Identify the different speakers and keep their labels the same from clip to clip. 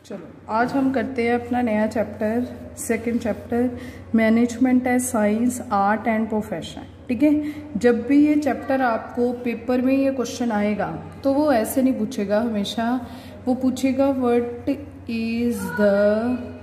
Speaker 1: चलो आज हम करते हैं अपना नया chapter, second chapter, management as science, art and profession. ठीक है, जब भी ये चैप्टर आपको पेपर में ये क्वेश्चन आएगा तो वो ऐसे नहीं पूछेगा, हमेशा वो पूछेगा what is the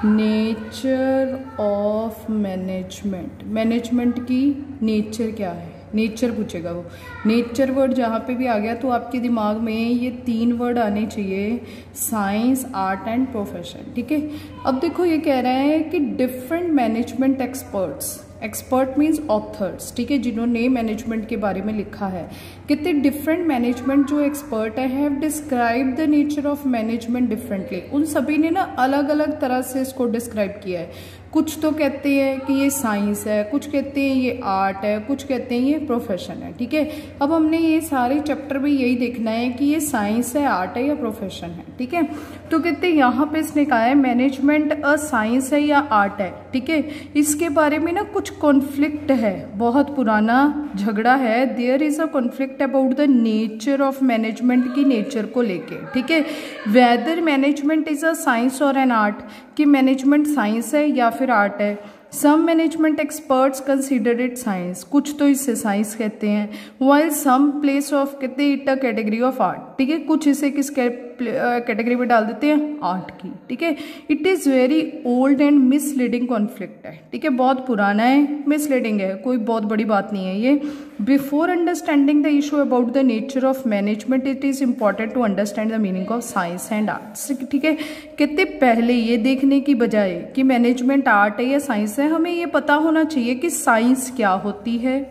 Speaker 1: nature of management. Management की नेचर क्या है, नेचर पूछेगा वो। नेचर वर्ड जहाँ पे भी आ गया तो आपके दिमाग में ये तीन वर्ड आने चाहिए, साइंस, आर्ट एंड प्रोफेशन। ठीक है, अब देखो ये कह रहा है कि different management experts, expert means authors, ठीक है, जिन्होंने मैनेजमेंट के बारे में लिखा है, कितने डिफरेंट मैनेजमेंट जो एक्सपर्ट है have describe the nature of management differently. उन सभी ने ना अलग अलग तरह से इसको डिस्क्राइब किया है। कुछ तो कहते हैं कि ये साइंस है, कुछ कहते हैं ये आर्ट है, कुछ कहते हैं ये प्रोफेशन है। ठीक है, अब हमने ये सारे चैप्टर में यही देखना है कि ये साइंस है, आर्ट है या प्रोफेशन है। ठीक है, तो कहते हैं यहाँ पे इसने कहा है मैनेजमेंट अ साइंस है या आर्ट है। ठीक है, इसके बारे में ना कुछ कॉन्फ्लिक्ट है, बहुत पुराना झगड़ा है। There is a conflict about the nature of management की नेचर को लेके। ठीक है, whether management is a science और एन आर्ट, कि मैनेजमेंट साइंस है या फिर आर्ट है। Some management experts consider it science, कुछ तो इसे साइंस कहते हैं, वाइल सम प्लेस ऑफ कहते हैं it a category of art. ठीक है, कुछ इसे किस कैटेगरी में डाल देते हैं, आर्ट की। ठीक है, it is very old and misleading conflict है। ठीक है, बहुत पुराना है, मिसलीडिंग है, कोई बहुत बड़ी बात नहीं है ये। Before understanding the issue about the nature of management it is important to understand the meaning of science and arts. ठीक है, कितने पहले ये देखने की बजाय कि मैनेजमेंट आर्ट है या साइंस है, हमें ये पता होना चाहिए कि साइंस क्या होती है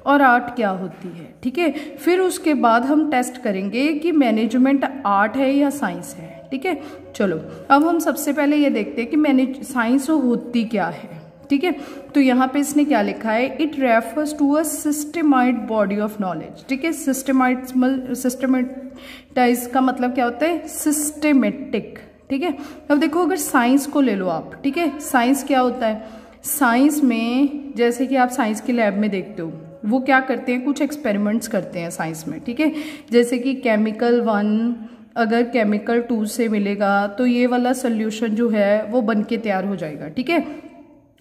Speaker 1: और आर्ट क्या होती है। ठीक है, फिर उसके बाद हम टेस्ट करेंगे कि मैनेजमेंट आर्ट है या साइंस है। ठीक है, चलो अब हम सबसे पहले ये देखते हैं कि साइंस होती क्या है। ठीक है, तो यहाँ पे इसने क्या लिखा है, it refers to a systemized body of knowledge. ठीक है, सिस्टमेटाइज का मतलब क्या होता है, सिस्टेमेटिक। ठीक है, अब देखो अगर साइंस को ले लो आप, ठीक है, साइंस क्या होता है, साइंस में जैसे कि आप साइंस की लैब में देखते हो, वो क्या करते हैं, कुछ एक्सपेरिमेंट्स करते हैं साइंस में। ठीक है, जैसे कि केमिकल 1 अगर केमिकल 2 से मिलेगा तो ये वाला सोल्यूशन जो है वो बन के तैयार हो जाएगा। ठीक है,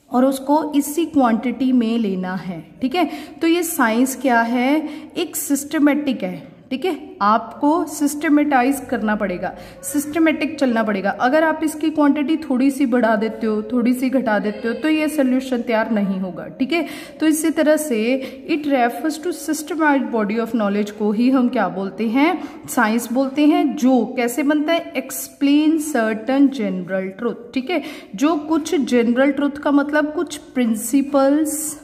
Speaker 1: और उसको इसी क्वांटिटी में लेना है। ठीक है, तो ये साइंस क्या है, एक सिस्टमेटिक है। ठीक है, आपको सिस्टमेटाइज करना पड़ेगा, सिस्टमेटिक चलना पड़ेगा। अगर आप इसकी क्वांटिटी थोड़ी सी बढ़ा देते हो, थोड़ी सी घटा देते हो, तो ये सोल्यूशन तैयार नहीं होगा। ठीक है, तो इसी तरह से it refers to systemized body of knowledge को ही हम क्या बोलते हैं, साइंस बोलते हैं। जो कैसे बनता है, एक्सप्लेन सर्टन जनरल ट्रूथ। ठीक है, जो कुछ जनरल ट्रूथ का मतलब कुछ प्रिंसिपल्स,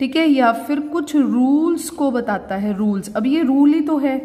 Speaker 1: ठीक है, या फिर कुछ रूल्स को बताता है। रूल्स, अब ये रूल ही तो है।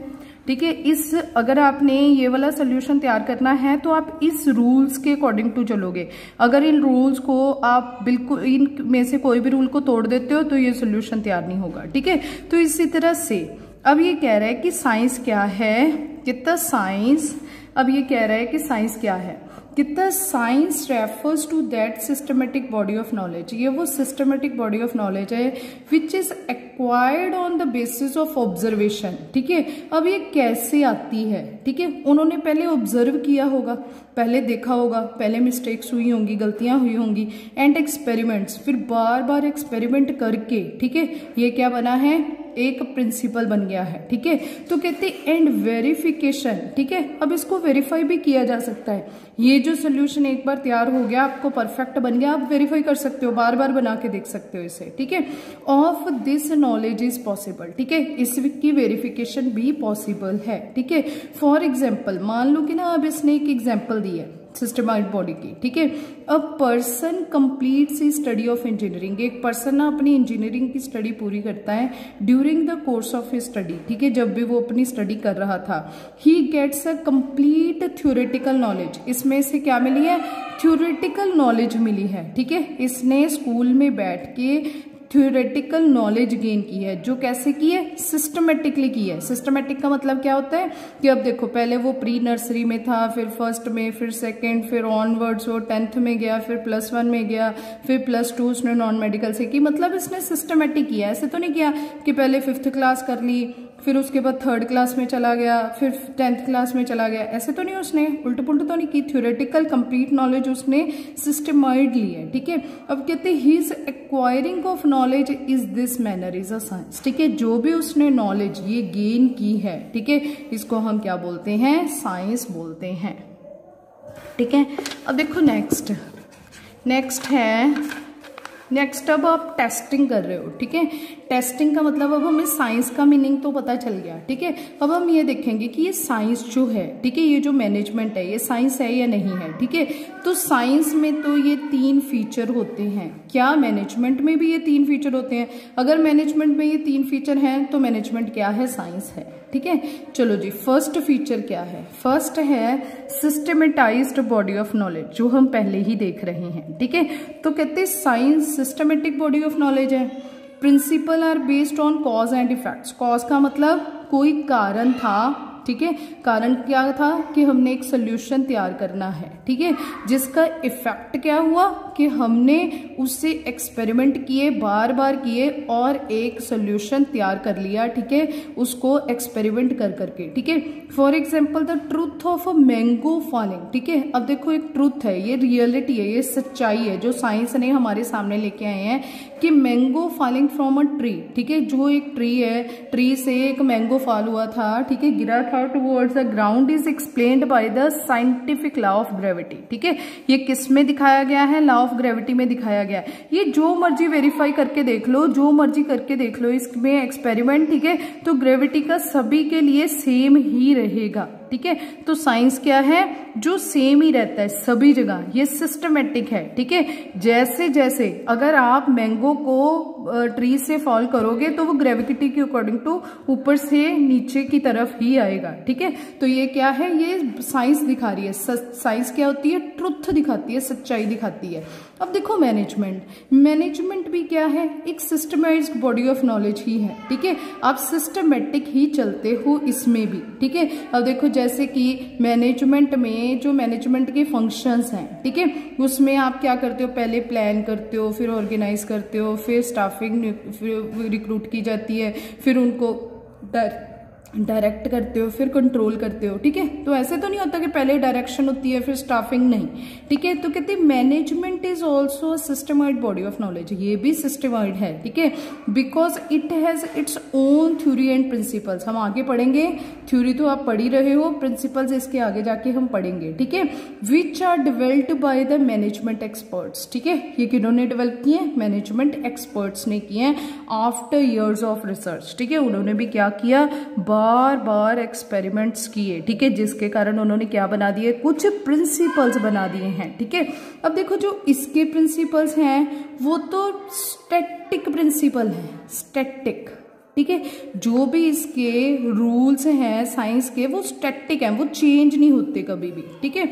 Speaker 1: ठीक है, इस अगर आपने ये वाला सोल्यूशन तैयार करना है तो आप इस रूल्स के अकॉर्डिंग टू चलोगे। अगर इन रूल्स को आप बिल्कुल इन में से कोई भी रूल को तोड़ देते हो तो ये सोल्यूशन तैयार नहीं होगा। ठीक है, तो इसी तरह से अब ये कह रहा है कि साइंस क्या है, कितना साइंस, अब ये कह रहा है कि साइंस क्या है, कितना science refers to that systematic body of knowledge. ये वो सिस्टमेटिक बॉडी ऑफ नॉलेज है which is acquired on the basis of observation. ठीक है, अब ये कैसे आती है, ठीक है, उन्होंने पहले ऑब्जर्व किया होगा, पहले देखा होगा, पहले मिस्टेक्स हुई होंगी, गलतियां हुई होंगी, एंड एक्सपेरिमेंट्स, फिर बार बार एक्सपेरिमेंट करके, ठीक है, ये क्या बना है, एक प्रिंसिपल बन गया है। ठीक है, तो कहते हैं एंड वेरिफिकेशन। ठीक है, अब इसको वेरीफाई भी किया जा सकता है। ये जो सोल्यूशन एक बार तैयार हो गया, आपको परफेक्ट बन गया, आप वेरीफाई कर सकते हो, बार बार बना के देख सकते हो इसे। ठीक है, of this knowledge is possible. ठीक है, इसकी वेरिफिकेशन भी पॉसिबल है। ठीक है, फॉर एग्जाम्पल मान लो कि ना अब इसने एक एग्जाम्पल दी है सिस्टमाइज्ड बॉडी की। ठीक है, a person completes he study of engineering, एक पर्सन ना अपनी इंजीनियरिंग की स्टडी पूरी करता है during the course of his study. ठीक है, जब भी वो अपनी स्टडी कर रहा था, he gets a complete theoretical knowledge. इसमें से क्या मिली है, थ्योरेटिकल नॉलेज मिली है। ठीक है, इसने स्कूल में बैठ के थ्योरेटिकल नॉलेज गेन की है। जो कैसे की है, सिस्टमेटिकली की है। सिस्टमेटिक का मतलब क्या होता है कि अब देखो पहले वो प्री नर्सरी में था, फिर फर्स्ट में, फिर सेकंड, फिर ऑनवर्ड्स वो 10th में गया, फिर +1 में गया, फिर +2 उसने नॉन मेडिकल से की। मतलब इसने सिस्टमेटिक किया, ऐसे तो नहीं किया कि पहले 5th क्लास कर ली, फिर उसके बाद 3rd क्लास में चला गया, फिर 10th क्लास में चला गया। ऐसे तो नहीं, उसने उल्टा पुल्टा तो नहीं की, थ्योरेटिकल कंप्लीट नॉलेज उसने सिस्टमाइड ली है, ठीक है। अब कहते हैं his acquiring of knowledge is this manner is a science, ठीक है। जो भी उसने नॉलेज ये गेन की है, ठीक है, इसको हम क्या बोलते हैं, साइंस बोलते हैं, ठीक है। अब देखो नेक्स्ट अब आप टेस्टिंग कर रहे हो, ठीक है। टेस्टिंग का मतलब अब हमें साइंस का मीनिंग तो पता चल गया, ठीक है। अब हम ये देखेंगे कि ये साइंस जो है, ठीक है, ये जो मैनेजमेंट है ये साइंस है या नहीं है, ठीक है। तो साइंस में तो ये 3 फीचर होते हैं, क्या मैनेजमेंट में भी ये 3 फीचर होते हैं? अगर मैनेजमेंट में ये 3 फीचर हैं तो मैनेजमेंट क्या है, साइंस है, ठीक है। चलो जी, फर्स्ट फीचर क्या है? फर्स्ट है सिस्टमेटाइज्ड बॉडी ऑफ नॉलेज, जो हम पहले ही देख रहे हैं, ठीक है। तो कहते हैं science systematic body of knowledge है। Principle are based on cause and effects. Cause का मतलब कोई कारण था, ठीक है। कारण क्या था कि हमने एक सोल्यूशन तैयार करना है, ठीक है। जिसका इफेक्ट क्या हुआ कि हमने उससे एक्सपेरिमेंट किए, बार बार किए और एक सोल्यूशन तैयार कर लिया, ठीक है, उसको एक्सपेरिमेंट कर करके, ठीक है। For example the truth of a mango falling, ठीक है। अब देखो एक ट्रूथ है, ये रियलिटी है, ये सच्चाई है जो साइंस ने हमारे सामने लेके आए हैं कि mango falling from a tree, ठीक है। जो एक ट्री है, ट्री से एक मैंगो फॉल हुआ था, ठीक है, गिरा था towards the ground is explained by the scientific law of gravity, ठीक है। ये किस में दिखाया गया है? लॉ ऑफ ग्रेविटी में दिखाया गया है। ये जो मर्जी वेरीफाई करके देख लो, जो मर्जी करके देख लो इसमें एक्सपेरिमेंट, ठीक है। तो ग्रेविटी का सभी के लिए सेम ही रहेगा, ठीक है। तो साइंस क्या है? जो सेम ही रहता है सभी जगह, ये सिस्टमेटिक है, ठीक है। जैसे जैसे अगर आप मैंगो को ट्री से फॉल करोगे तो वो ग्रेविटी के अकॉर्डिंग टू ऊपर से नीचे की तरफ ही आएगा, ठीक है। तो ये क्या है? ये साइंस दिखा रही है। साइंस क्या होती है? ट्रुथ दिखाती है, सच्चाई दिखाती है। अब देखो मैनेजमेंट भी क्या है? एक सिस्टमाइज्ड बॉडी ऑफ नॉलेज ही है, ठीक है। आप सिस्टमेटिक ही चलते हो इसमें भी, ठीक है। अब देखो जैसे कि मैनेजमेंट में जो मैनेजमेंट के फंक्शंस हैं, ठीक है, उसमें आप क्या करते हो? पहले प्लान करते हो, फिर ऑर्गेनाइज करते हो, फिर स्टाफिंग रिक्रूट की जाती है, फिर उनको डायरेक्ट करते हो, फिर कंट्रोल करते हो, ठीक है। तो ऐसे तो नहीं होता कि पहले डायरेक्शन होती है फिर स्टाफिंग, नहीं, ठीक है। तो कहते हैं management is also systemized body of knowledge, ये भी सिस्टमाइड है, ठीक है, because it has its own theory and principles. हम आगे पढ़ेंगे, थ्योरी तो आप पढ़ ही रहे हो, प्रिंसिपल्स इसके आगे जाके हम पढ़ेंगे, ठीक है। Which are developed by the management experts, ठीक है। ये किन्होंने डेवलप किए? मैनेजमेंट एक्सपर्ट्स ने किए हैं आफ्टर ईयर्स ऑफ रिसर्च, ठीक है। उन्होंने भी क्या किया? बार बार एक्सपेरिमेंट्स किए, ठीक है, जिसके कारण उन्होंने क्या बना दिए? कुछ प्रिंसिपल्स बना दिए हैं, ठीक है। अब देखो जो इसके प्रिंसिपल्स हैं वो तो स्टैटिक प्रिंसिपल हैं, स्टैटिक, ठीक है। जो भी इसके रूल्स हैं साइंस के वो स्टैटिक हैं, वो चेंज नहीं होते कभी भी, ठीक है।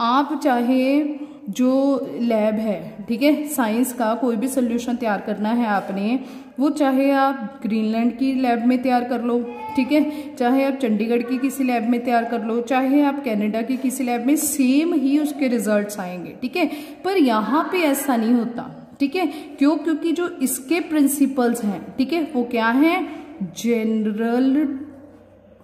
Speaker 1: आप चाहे जो लैब है, ठीक है, साइंस का कोई भी सोल्यूशन तैयार करना है आपने, वो चाहे आप ग्रीनलैंड की लैब में तैयार कर लो, ठीक है, चाहे आप चंडीगढ़ की किसी लैब में तैयार कर लो, चाहे आप कनाडा की किसी लैब में, सेम ही उसके रिजल्ट्स आएंगे, ठीक है। पर यहाँ पे ऐसा नहीं होता, ठीक है। क्यों? क्योंकि जो इसके प्रिंसिपल्स हैं, ठीक है, वो क्या हैं? जनरल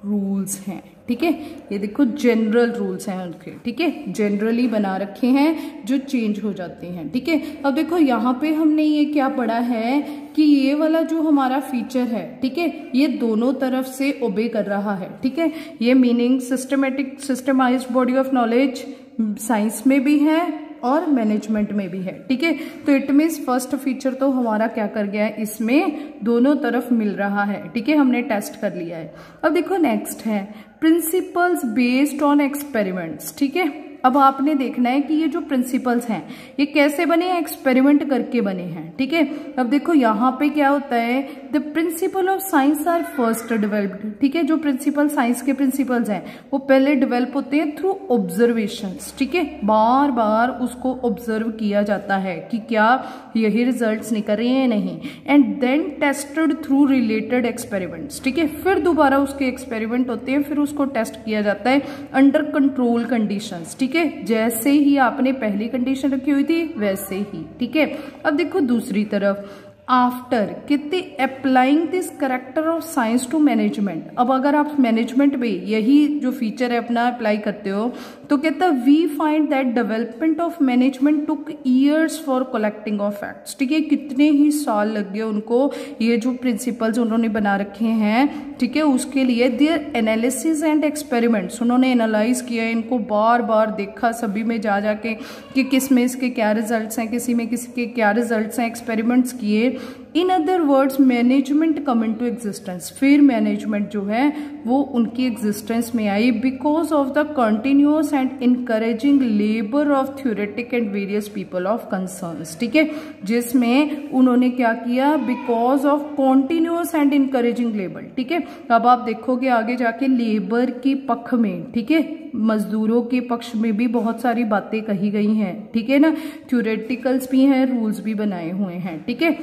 Speaker 1: रूल्स हैं, ठीक है। ये देखो जनरल रूल्स हैं उनके, ठीक है, जनरली बना रखे हैं जो चेंज हो जाते हैं, ठीक है। अब देखो यहाँ पे हमने ये क्या पढ़ा है कि ये वाला जो हमारा फीचर है, ठीक है, ये दोनों तरफ से ओबे कर रहा है, ठीक है। ये meaning systemised body of knowledge science में भी है और मैनेजमेंट में भी है, ठीक है। तो इट मीन्स फर्स्ट फीचर तो हमारा क्या कर गया है? इसमें दोनों तरफ मिल रहा है, ठीक है, हमने टेस्ट कर लिया है। अब देखो नेक्स्ट है प्रिंसिपल्स बेस्ड ऑन एक्सपेरिमेंट्स, ठीक है। अब आपने देखना है कि ये जो प्रिंसिपल्स हैं ये कैसे बने हैं? एक्सपेरिमेंट करके बने हैं, ठीक है। अब देखो यहाँ पे क्या होता है? The principle of science are first developed, ठीक है। जो प्रिंसिपल साइंस के प्रिंसिपल्स हैं वो पहले डेवलप होते हैं थ्रू ऑब्जर्वेशंस, ठीक है। बार बार उसको ऑब्जर्व किया जाता है कि क्या यही रिजल्ट्स निकल रहे हैं, नहीं, and then tested through related experiments, ठीक है। फिर दोबारा उसके एक्सपेरिमेंट होते हैं, फिर उसको टेस्ट किया जाता है अंडर कंट्रोल कंडीशंस, ठीक है। जैसे ही आपने पहली कंडीशन रखी हुई थी वैसे ही, ठीक है। अब देखो दूसरी तरफ आफ्टर कितने applying this character of science to management. अब अगर आप मैनेजमेंट में यही जो फीचर है अपना अप्लाई करते हो तो कहता है we find that development of management took years for collecting of facts. ठीक है, कितने ही साल लग गए उनको ये जो प्रिंसिपल्स उन्होंने बना रखे हैं, ठीक है, उसके लिए देयर एनालिसिस एंड एक्सपेरिमेंट्स, उन्होंने एनालाइज किया, इनको बार बार देखा सभी में जा जाके कि किस में इसके क्या रिजल्ट्स हैं, किसी में किसी के क्या रिजल्ट्स हैं, एक्सपेरिमेंट्स किए। In other words management come into टू एग्जिस्टेंस, फिर मैनेजमेंट जो है वो उनकी एग्जिस्टेंस में आई because of the continuous and encouraging labour of theoretic and various people of concerns. ठीक है, जिसमें उन्होंने क्या किया, because of continuous and encouraging labour. ठीक है, अब आप देखोगे आगे जाके लेबर की पक्ष में, ठीक है, मजदूरों के पक्ष में भी बहुत सारी बातें कही गई हैं। ठीक है ना, थ्योरेटिकल्स भी हैं, रूल्स भी बनाए हुए हैं। ठीक है,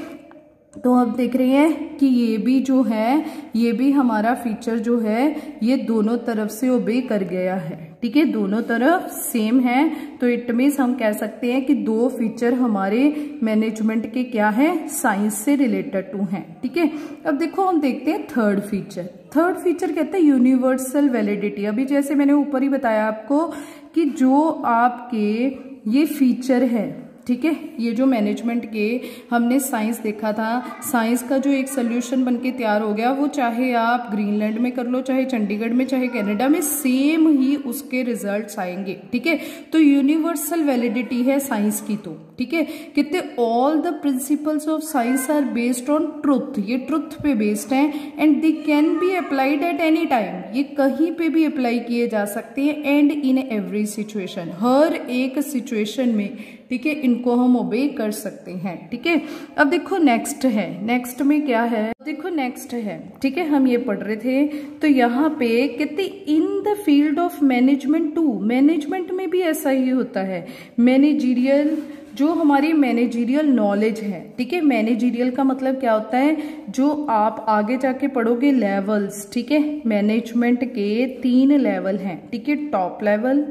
Speaker 1: तो अब देख रहे हैं कि ये भी जो है, ये भी हमारा फीचर जो है ये दोनों तरफ से ओबे कर गया है। ठीक है, दोनों तरफ सेम है, तो इट मीन्स हम कह सकते हैं कि दो फीचर हमारे मैनेजमेंट के क्या है, साइंस से रिलेटेड टू हैं। ठीक है, अब देखो हम देखते हैं थर्ड फीचर। थर्ड फीचर कहता है यूनिवर्सल वैलिडिटी। अभी जैसे मैंने ऊपर ही बताया आपको कि जो आपके ये फीचर है, ठीक है, ये जो मैनेजमेंट के हमने साइंस देखा था, साइंस का जो एक सोल्यूशन बनके तैयार हो गया, वो चाहे आप ग्रीनलैंड में कर लो, चाहे चंडीगढ़ में, चाहे कनाडा में, सेम ही उसके रिजल्ट्स आएंगे। ठीक है, तो यूनिवर्सल वैलिडिटी है साइंस की। तो ठीक है, कितने all the principles of science are based on truth, ये ट्रुथ पे बेस्ड हैं and they can be applied at any time, ये कहीं पे भी अप्लाई किए जा सकते हैं एंड इन एवरी सिचुएशन, हर एक सिचुएशन में। ठीक है, इनको हम ओबे कर सकते हैं। ठीक है, अब देखो नेक्स्ट है, नेक्स्ट में क्या है, देखो नेक्स्ट है, ठीक है, हम ये पढ़ रहे थे तो यहाँ पे कहते in the field of management too, management में भी ऐसा ही होता है। मैनेजीरियल, जो हमारी मैनेजीरियल नॉलेज है, ठीक है, मैनेजीरियल का मतलब क्या होता है, जो आप आगे जाके पढ़ोगे लेवल्स। ठीक है, मैनेजमेंट के 3 लेवल हैं। ठीक है, टॉप लेवल,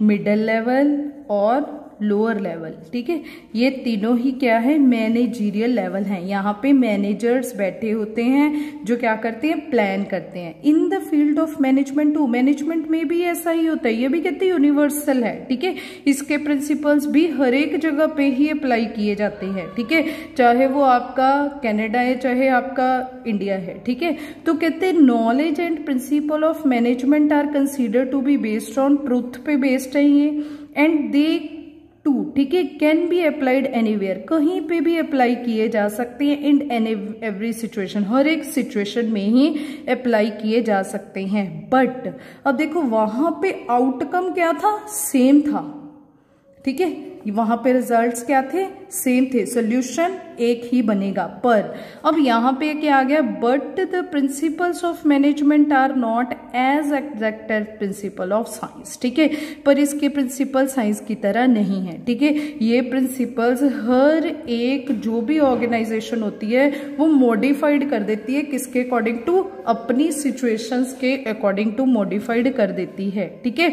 Speaker 1: मिडल लेवल और लोअर लेवल। ठीक है, ये तीनों ही क्या है, मैनेजीरियल लेवल हैं। यहाँ पे मैनेजर्स बैठे होते हैं जो क्या करते हैं, प्लान करते हैं। In the field of management too, management में भी ऐसा ही होता है, ये भी कहते हैं यूनिवर्सल है। ठीक है, इसके प्रिंसिपल्स भी हर एक जगह पे ही अप्लाई किए जाते हैं। ठीक है, चाहे वो आपका कनाडा है, चाहे आपका इंडिया है। ठीक है, तो कहते हैं knowledge and principle of management are consider to be based on truth पे बेस्ड है ये, एंड दे टू, ठीक है, कैन बी अप्लाइड एनीवेयर, कहीं पे भी अप्लाई किए जा सकते हैं इन एवरी सिचुएशन, हर एक सिचुएशन में ही अप्लाई किए जा सकते हैं। बट अब देखो वहां पे आउटकम क्या था, सेम था। ठीक है, वहां पे रिजल्ट्स क्या थे, सेम थे, सोल्यूशन एक ही बनेगा। पर अब यहाँ पे क्या आ गया, but the principles of management are not as exact as principle of science. ठीक है, पर इसके प्रिंसिपल साइंस की तरह नहीं है। ठीक है, ये प्रिंसिपल्स हर एक जो भी ऑर्गेनाइजेशन होती है वो मॉडिफाइड कर देती है, किसके अकॉर्डिंग टू, अपनी सिचुएशंस के अकॉर्डिंग टू मॉडिफाइड कर देती है। ठीक है,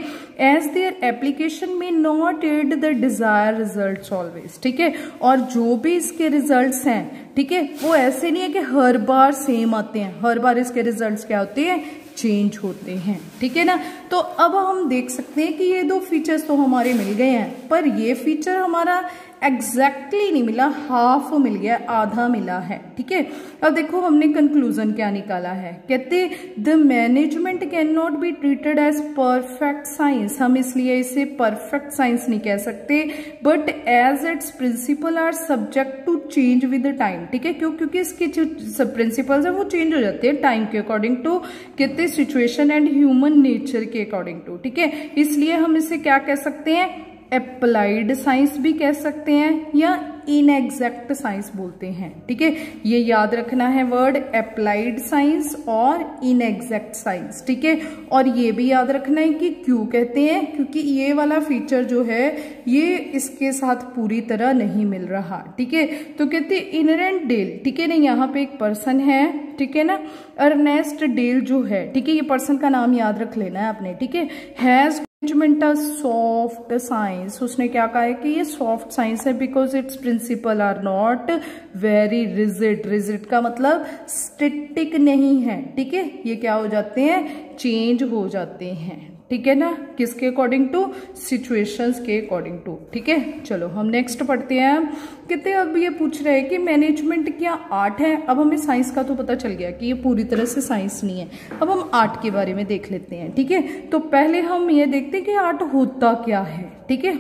Speaker 1: एज देयर एप्लीकेशन में not add the desire results always. ठीक है, और जो भी इसके रिजल्ट्स हैं, ठीक है, वो ऐसे नहीं है कि हर बार सेम आते हैं, हर बार इसके रिजल्ट्स क्या होते हैं, चेंज होते हैं। ठीक है ना, तो अब हम देख सकते हैं कि ये 2 फीचर्स तो हमारे मिल गए हैं, पर ये फीचर हमारा एग्जैक्टली नहीं मिला, हाफ मिल गया, आधा मिला है। ठीक है, अब देखो हमने कंक्लूजन क्या निकाला है, कहते the management can not be treated as perfect science, हम इसलिए इसे परफेक्ट साइंस नहीं कह सकते, but as its principle are subject to change with the time. ठीक है, क्योंकि इसके जो प्रिंसिपल्स है वो चेंज हो जाते हैं टाइम के अकॉर्डिंग टू, कहते सिचुएशन एंड ह्यूमन नेचर के अकॉर्डिंग टू। ठीक है, इसलिए हम इसे क्या कह सकते हैं, अप्लाइड साइंस भी कह सकते हैं या इनएग्जैक्ट साइंस बोलते हैं। ठीक है, ये याद रखना है वर्ड, अप्लाइड साइंस और इनएग्जैक्ट साइंस। ठीक है, और ये भी याद रखना है कि क्यों कहते हैं, क्योंकि ये वाला फीचर जो है ये इसके साथ पूरी तरह नहीं मिल रहा। ठीक है, तो कहते हैं इनरेंट डेल। ठीक है ना, यहाँ पे एक पर्सन है, ठीक है ना, अर्नेस्ट डेल जो है, ठीक है, ये पर्सन का नाम याद रख लेना है आपने। ठीक है, has management a soft science, उसने क्या कहा है कि ये सॉफ्ट साइंस है because its principle are not very rigid. Rigid का मतलब स्टैटिक नहीं है, ठीक है, ये क्या हो जाते हैं, चेंज हो जाते हैं, ठीक है ना, किसके अकॉर्डिंग टू, सिचुएशंस के अकॉर्डिंग टू, ठीक है। चलो हम नेक्स्ट पढ़ते हैं। कहते हैं अब ये पूछ रहे हैं कि मैनेजमेंट क्या आर्ट है। अब हमें साइंस का तो पता चल गया कि ये पूरी तरह से साइंस नहीं है, अब हम आर्ट के बारे में देख लेते हैं, ठीक है। तो पहले हम ये देखते हैं कि आर्ट होता क्या है, ठीक है।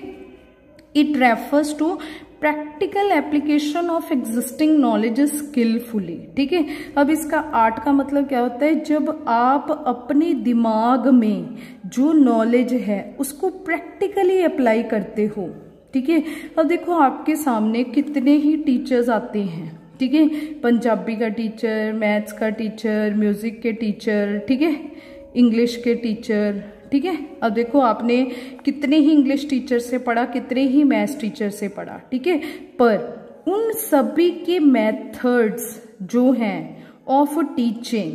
Speaker 1: It refers to practical application of existing knowledge skilfully, ठीक है। अब इसका आर्ट का मतलब क्या होता है, जब आप अपने दिमाग में जो नॉलेज है उसको प्रैक्टिकली अप्लाई करते हो, ठीक है। अब देखो आपके सामने कितने ही टीचर्स आते हैं, ठीक है, पंजाबी का टीचर, मैथ्स का टीचर, म्यूजिक के टीचर, ठीक है, इंग्लिश के टीचर, ठीक है। अब देखो आपने कितने ही इंग्लिश टीचर से पढ़ा, कितने ही मैथ्स टीचर से पढ़ा, ठीक है, पर उन सभी के मेथड्स जो हैं ऑफ टीचिंग,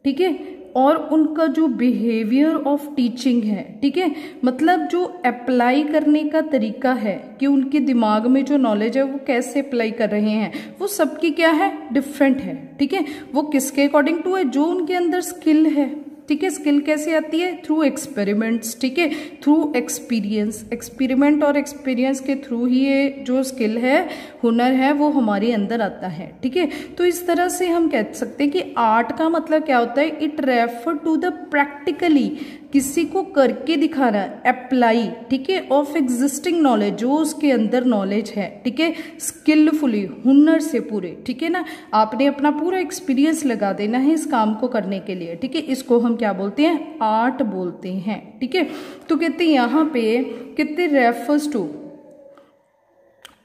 Speaker 1: ठीक है, और उनका जो बिहेवियर ऑफ टीचिंग है, ठीक है, मतलब जो अप्लाई करने का तरीका है कि उनके दिमाग में जो नॉलेज है वो कैसे अप्लाई कर रहे हैं, वो सबकी क्या है, डिफरेंट है, ठीक है। वो किसके अकॉर्डिंग टू है, जो उनके अंदर स्किल है, ठीक है। स्किल कैसे आती है, थ्रू एक्सपेरिमेंट्स, ठीक है, थ्रू एक्सपीरियंस। एक्सपेरिमेंट और एक्सपीरियंस के थ्रू ही ये जो स्किल है, हुनर है, वो हमारे अंदर आता है, ठीक है। तो इस तरह से हम कह सकते हैं कि आर्ट का मतलब क्या होता है, it refer to the practically, किसी को करके दिखाना, अप्लाई, ठीक है, ऑफ एग्जिस्टिंग नॉलेज, जो उसके अंदर नॉलेज है, ठीक है, स्किलफुली, हुनर से पूरे, ठीक है ना। आपने अपना पूरा एक्सपीरियंस लगा देना है इस काम को करने के लिए, ठीक है। इसको हम क्या बोलते हैं, आर्ट बोलते हैं, ठीक है। तो कहते हैं यहाँ पे कितने refers to,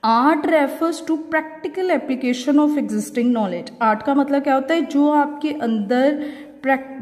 Speaker 1: art refers to practical application of existing knowledge. Art का मतलब क्या होता है, जो आपके अंदर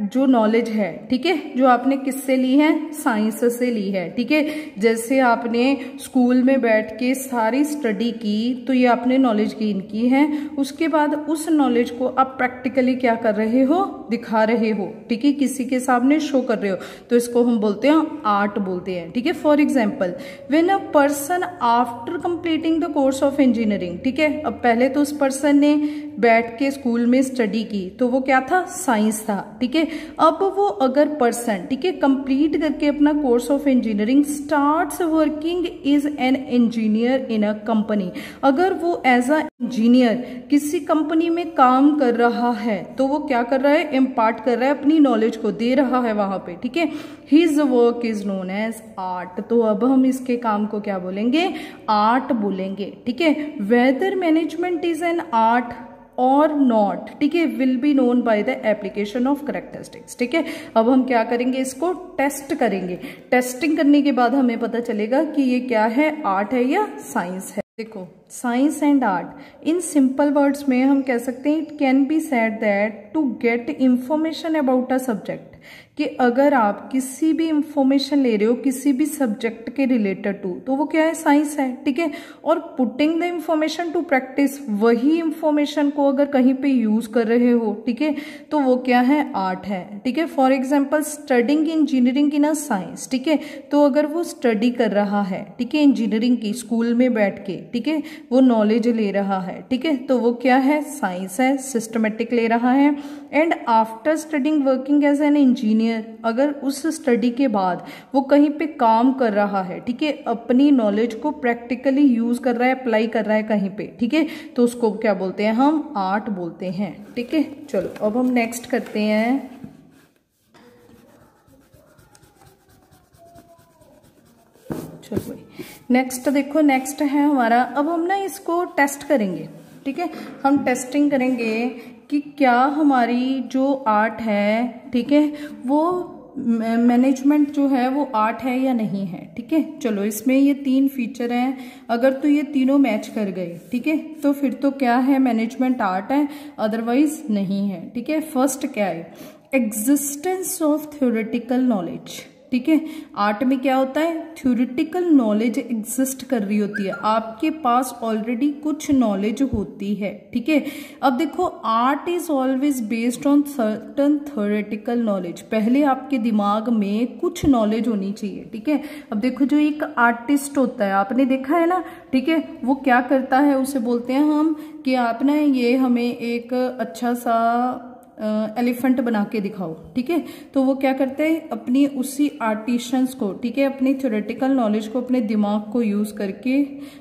Speaker 1: जो नॉलेज है, ठीक है, जो आपने किससे ली है, साइंस से ली है, ठीक है। जैसे आपने स्कूल में बैठ के सारी स्टडी की तो ये आपने नॉलेज गेन की है, उसके बाद उस नॉलेज को आप प्रैक्टिकली क्या कर रहे हो, दिखा रहे हो, ठीक है, किसी के सामने शो कर रहे हो, तो इसको हम बोलते हैं आर्ट बोलते हैं, ठीक है। For example, when a person after completing the course of engineering, ठीक है, अब पहले तो उस पर्सन ने बैठ के स्कूल में स्टडी की तो वो क्या था, साइंस था, ठीक है। अब वो अगर पर्सन, ठीक है, कंप्लीट करके अपना course of engineering starts working is an engineer in a company, अगर वो एज अ इंजीनियर किसी कंपनी में काम कर रहा है तो वो क्या कर रहा है, इम्पार्ट कर रहा है, अपनी नॉलेज को दे रहा है वहां पे, ठीक है। His work is known as art, तो अब हम इसके काम को क्या बोलेंगे, आर्ट बोलेंगे, ठीक है। Whether management is an art और नॉट, ठीक है, will be known by the application of characteristics, ठीक है। अब हम क्या करेंगे, इसको टेस्ट करेंगे, टेस्टिंग करने के बाद हमें पता चलेगा कि ये क्या है, आर्ट है या साइंस है। देखो, science and art, in simple words में हम कह सकते हैं, it can be said that to get information about a subject, कि अगर आप किसी भी इंफॉर्मेशन ले रहे हो किसी भी सब्जेक्ट के रिलेटेड टू, तो वो क्या है, साइंस है, ठीक है। और putting the information to practice, वही इंफॉर्मेशन को अगर कहीं पे यूज कर रहे हो, ठीक है, तो वो क्या है, आर्ट है, ठीक है। For example, studying engineering in a science, ठीक है, तो अगर वो स्टडी कर रहा है, ठीक है, इंजीनियरिंग की स्कूल में बैठ के, ठीक है, वो नॉलेज ले रहा है, ठीक है, तो वो क्या है, साइंस है, सिस्टमेटिक ले रहा है। And after studying working as an engineer, अगर उस स्टडी के बाद वो कहीं पे काम कर रहा है, ठीक है, अपनी नॉलेज को प्रैक्टिकली यूज कर रहा है, अप्लाई कर रहा है कहीं पे, ठीक है, तो उसको क्या बोलते हैं, हम आर्ट बोलते हैं, ठीक है। चलो अब हम नेक्स्ट करते हैं। चलो नेक्स्ट देखो, नेक्स्ट है हमारा, अब हम ना इसको टेस्ट करेंगे, ठीक है, हम टेस्टिंग करेंगे कि क्या हमारी जो आर्ट है, ठीक है, वो मैनेजमेंट जो है वो आर्ट है या नहीं है, ठीक है। चलो इसमें ये 3 फीचर हैं, अगर तो ये तीनों मैच कर गए, ठीक है, तो फिर तो क्या है, मैनेजमेंट आर्ट है, अदरवाइज नहीं है, ठीक है। फर्स्ट क्या है, एग्जिस्टेंस ऑफ थ्योरेटिकल नॉलेज, ठीक ठीक है। आर्ट में क्या होता है, थ्योरेटिकल नॉलेज एग्जिस्ट कर रही होती है, आपके पास ऑलरेडी कुछ नॉलेज होती है, ठीक है। अब देखो art is always based on certain theoretical knowledge, पहले आपके दिमाग में कुछ नॉलेज होनी चाहिए, ठीक है। अब देखो जो एक आर्टिस्ट होता है, आपने देखा है ना, ठीक है, वो क्या करता है, उसे बोलते हैं हम कि आप ना ये हमें एक अच्छा सा एलिफेंट बना के दिखाओ, ठीक है। तो वो क्या करते हैं, अपनी उसी आर्टिशंस को, ठीक है, अपनी थ्योरेटिकल नॉलेज को, अपने दिमाग को यूज करके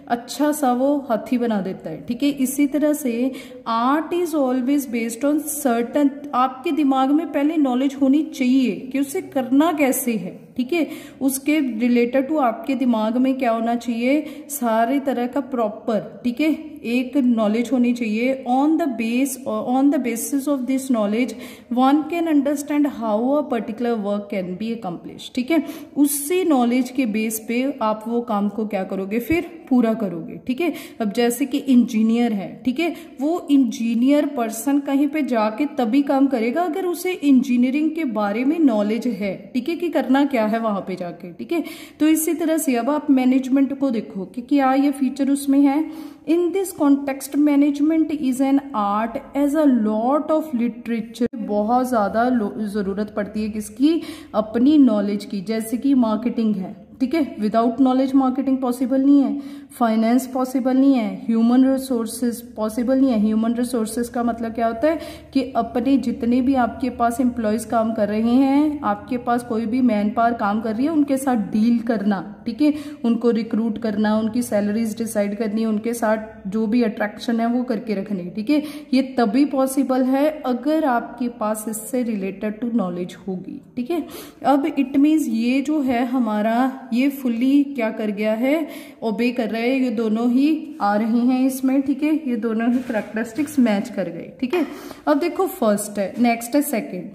Speaker 1: अच्छा सा वो हाथी बना देता है, ठीक है। इसी तरह से art is always based on certain, आपके दिमाग में पहले नॉलेज होनी चाहिए कि उसे करना कैसे है, ठीक है। उसके रिलेटेड टू आपके दिमाग में क्या होना चाहिए, सारे तरह का प्रॉपर, ठीक है, एक नॉलेज होनी चाहिए। On the basis of this knowledge one can understand how a particular work can be accomplish, ठीक है। उसी नॉलेज के बेस पे आप वो काम को क्या करोगे, फिर पूरा करोगे, ठीक है। अब जैसे कि इंजीनियर है, ठीक है, वो इंजीनियर पर्सन कहीं पे जाके तभी काम करेगा अगर उसे इंजीनियरिंग के बारे में नॉलेज है, ठीक है, कि करना क्या है वहां पे जाके, ठीक है। तो इसी तरह से अब आप मैनेजमेंट को देखो कि क्या ये फीचर उसमें है। In this context management is an art as a lot of literature, बहुत ज्यादा जरूरत पड़ती है किसकी, अपनी नॉलेज की। जैसे कि मार्केटिंग है, ठीक है, विदाउट नॉलेज मार्केटिंग पॉसिबल नहीं है, फाइनेंस पॉसिबल नहीं है, ह्यूमन रिसोर्सेज पॉसिबल नहीं है। ह्यूमन रिसोर्सेज का मतलब क्या होता है कि अपने जितने भी आपके पास एम्प्लॉयज काम कर रहे हैं, आपके पास कोई भी मैन पावर काम कर रही है, उनके साथ डील करना, ठीक है, उनको रिक्रूट करना, उनकी सैलरीज डिसाइड करनी, उनके साथ जो भी अट्रैक्शन है वो करके रखनी, ठीक है। ये तभी पॉसिबल है अगर आपके पास इससे रिलेटेड टू नॉलेज होगी, ठीक है। अब इट मीन्स ये जो है हमारा, ये फुल्ली क्या कर गया है, ओबे कर रहे हैं, ये दोनों ही आ रहे हैं इसमें, ठीक है, ये दोनों ही कैरेक्टरिस्टिक्स मैच कर गए, ठीक है। अब देखो फर्स्ट है, नेक्स्ट है सेकंड,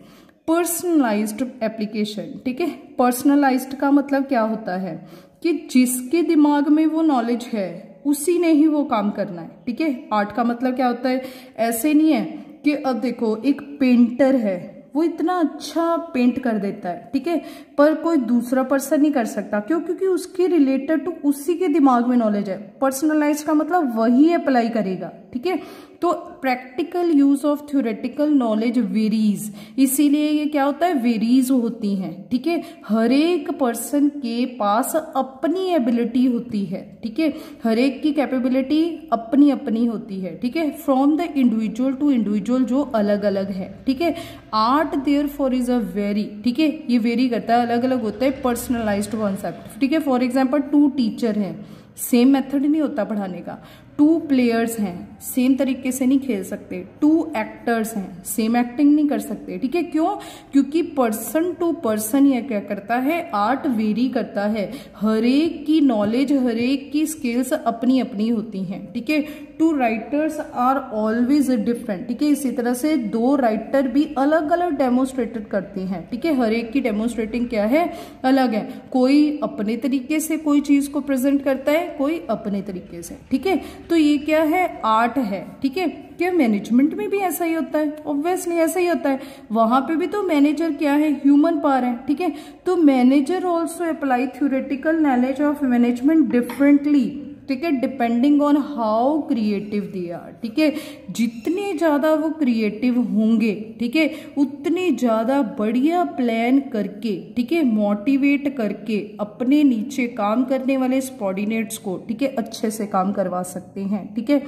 Speaker 1: पर्सनलाइज्ड एप्लीकेशन, ठीक है। पर्सनलाइज्ड का मतलब क्या होता है कि जिसके दिमाग में वो नॉलेज है उसी ने ही वो काम करना है, ठीक है। आर्ट का मतलब क्या होता है, ऐसे नहीं है कि अब देखो एक पेंटर है, वो इतना अच्छा पेंट कर देता है, ठीक है, पर कोई दूसरा पर्सन नहीं कर सकता, क्यों, क्योंकि उसके रिलेटेड टू उसी के दिमाग में नॉलेज है। पर्सनलाइज का मतलब वही अप्लाई करेगा, ठीक है। तो practical use of theoretical knowledge varies, इसीलिए ये क्या होता है, वेरीज होती हैं, ठीक है। हर एक पर्सन के पास अपनी एबिलिटी होती है, ठीक है, हर एक की कैपेबिलिटी अपनी अपनी होती है, ठीक है, from the individual to individual, जो अलग अलग है, ठीक है। Art therefore is a very, ठीक है, ये वेरी करता है, अलग अलग होता है, पर्सनलाइज्ड कॉन्सेप्ट, ठीक है। फॉर एग्जाम्पल 2 टीचर हैं, सेम मेथड नहीं होता पढ़ाने का। 2 प्लेयर्स हैं, सेम तरीके से नहीं खेल सकते। 2 एक्टर्स हैं, सेम एक्टिंग नहीं कर सकते, ठीक है। क्यों, क्योंकि पर्सन टू पर्सन ये क्या करता है, आर्ट वेरी करता है, हर एक की नॉलेज, हर एक की स्किल्स अपनी अपनी होती हैं, ठीक है। 2 राइटर्स आर ऑलवेज डिफरेंट, ठीक है। इसी तरह से 2 राइटर भी अलग अलग डेमोन्स्ट्रेटेड करते हैं, ठीक है, हर एक की डेमोन्स्ट्रेटिंग क्या है, अलग है। कोई अपने तरीके से कोई चीज को प्रेजेंट करता है, कोई अपने तरीके से, ठीक है। तो ये क्या है, आर्ट है, ठीक है। क्या मैनेजमेंट में भी ऐसा ही होता है, ऑब्वियसली ऐसा ही होता है, वहां पे भी तो मैनेजर क्या है, ह्यूमन पावर है, ठीक है। तो manager also apply theoretical knowledge of management differently, ठीक है, depending on how creative they are, ठीक है। जितने ज्यादा वो क्रिएटिव होंगे, ठीक है, उतने ज्यादा बढ़िया प्लान करके, ठीक है, मोटिवेट करके अपने नीचे काम करने वाले सबऑर्डिनेट्स को, ठीक है, अच्छे से काम करवा सकते हैं, ठीक है।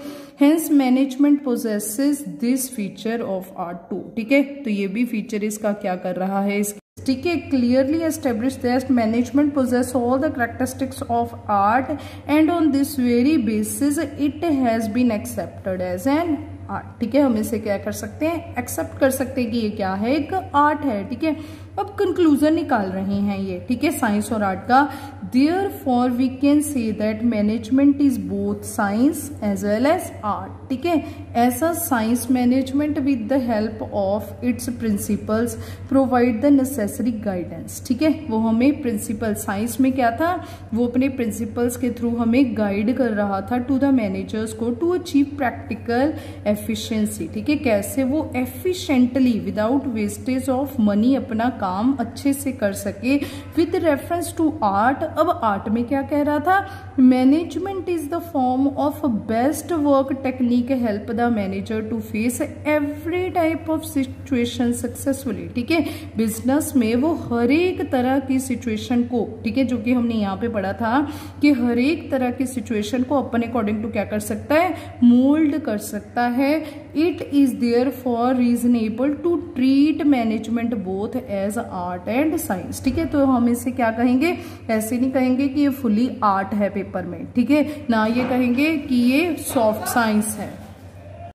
Speaker 1: Hence management possesses this feature of art too, ठीक है। तो ये भी फीचर इसका क्या कर रहा है, ठीक है, clearly establish that management possess all the characteristics of art and on this very basis it has been accepted as an art, ठीक है। हम इसे क्या कर सकते हैं, एक्सेप्ट कर सकते हैं कि ये क्या है, एक आर्ट है, ठीक है। अब कंक्लूजन निकाल रहे हैं ये, ठीक है, साइंस और आर्ट का। Therefore we can say that management is both science as well as art, ठीक है। ऐसा science management with the help of its principles provide the necessary guidance, ठीक है। वो हमें प्रिंसिपल, साइंस में क्या था, वो अपने प्रिंसिपल्स के थ्रू हमें गाइड कर रहा था टू द मैनेजर्स को टू अचीव प्रैक्टिकल एफिशिएंसी, ठीक है। कैसे वो efficiently without wastage of money अपना काम अच्छे से कर सके विद रेफरेंस टू आर्ट। अब आर्ट में क्या कह रहा था, management is the form of best work technique help the manager to face every type of situation successfully. ठीक है, बिजनेस में वो हर एक तरह की सिचुएशन को, ठीक है, जो कि हमने यहाँ पे पढ़ा था कि हर एक तरह की सिचुएशन को अपने अकॉर्डिंग टू क्या कर सकता है, मोल्ड कर सकता है। It is therefore reasonable to treat management both as art and science. ठीक है, तो हम इसे क्या कहेंगे, ऐसे नहीं कहेंगे कि ये फुली आर्ट है पेपर में, ठीक है, ना ये कहेंगे कि ये सॉफ्ट साइंस है।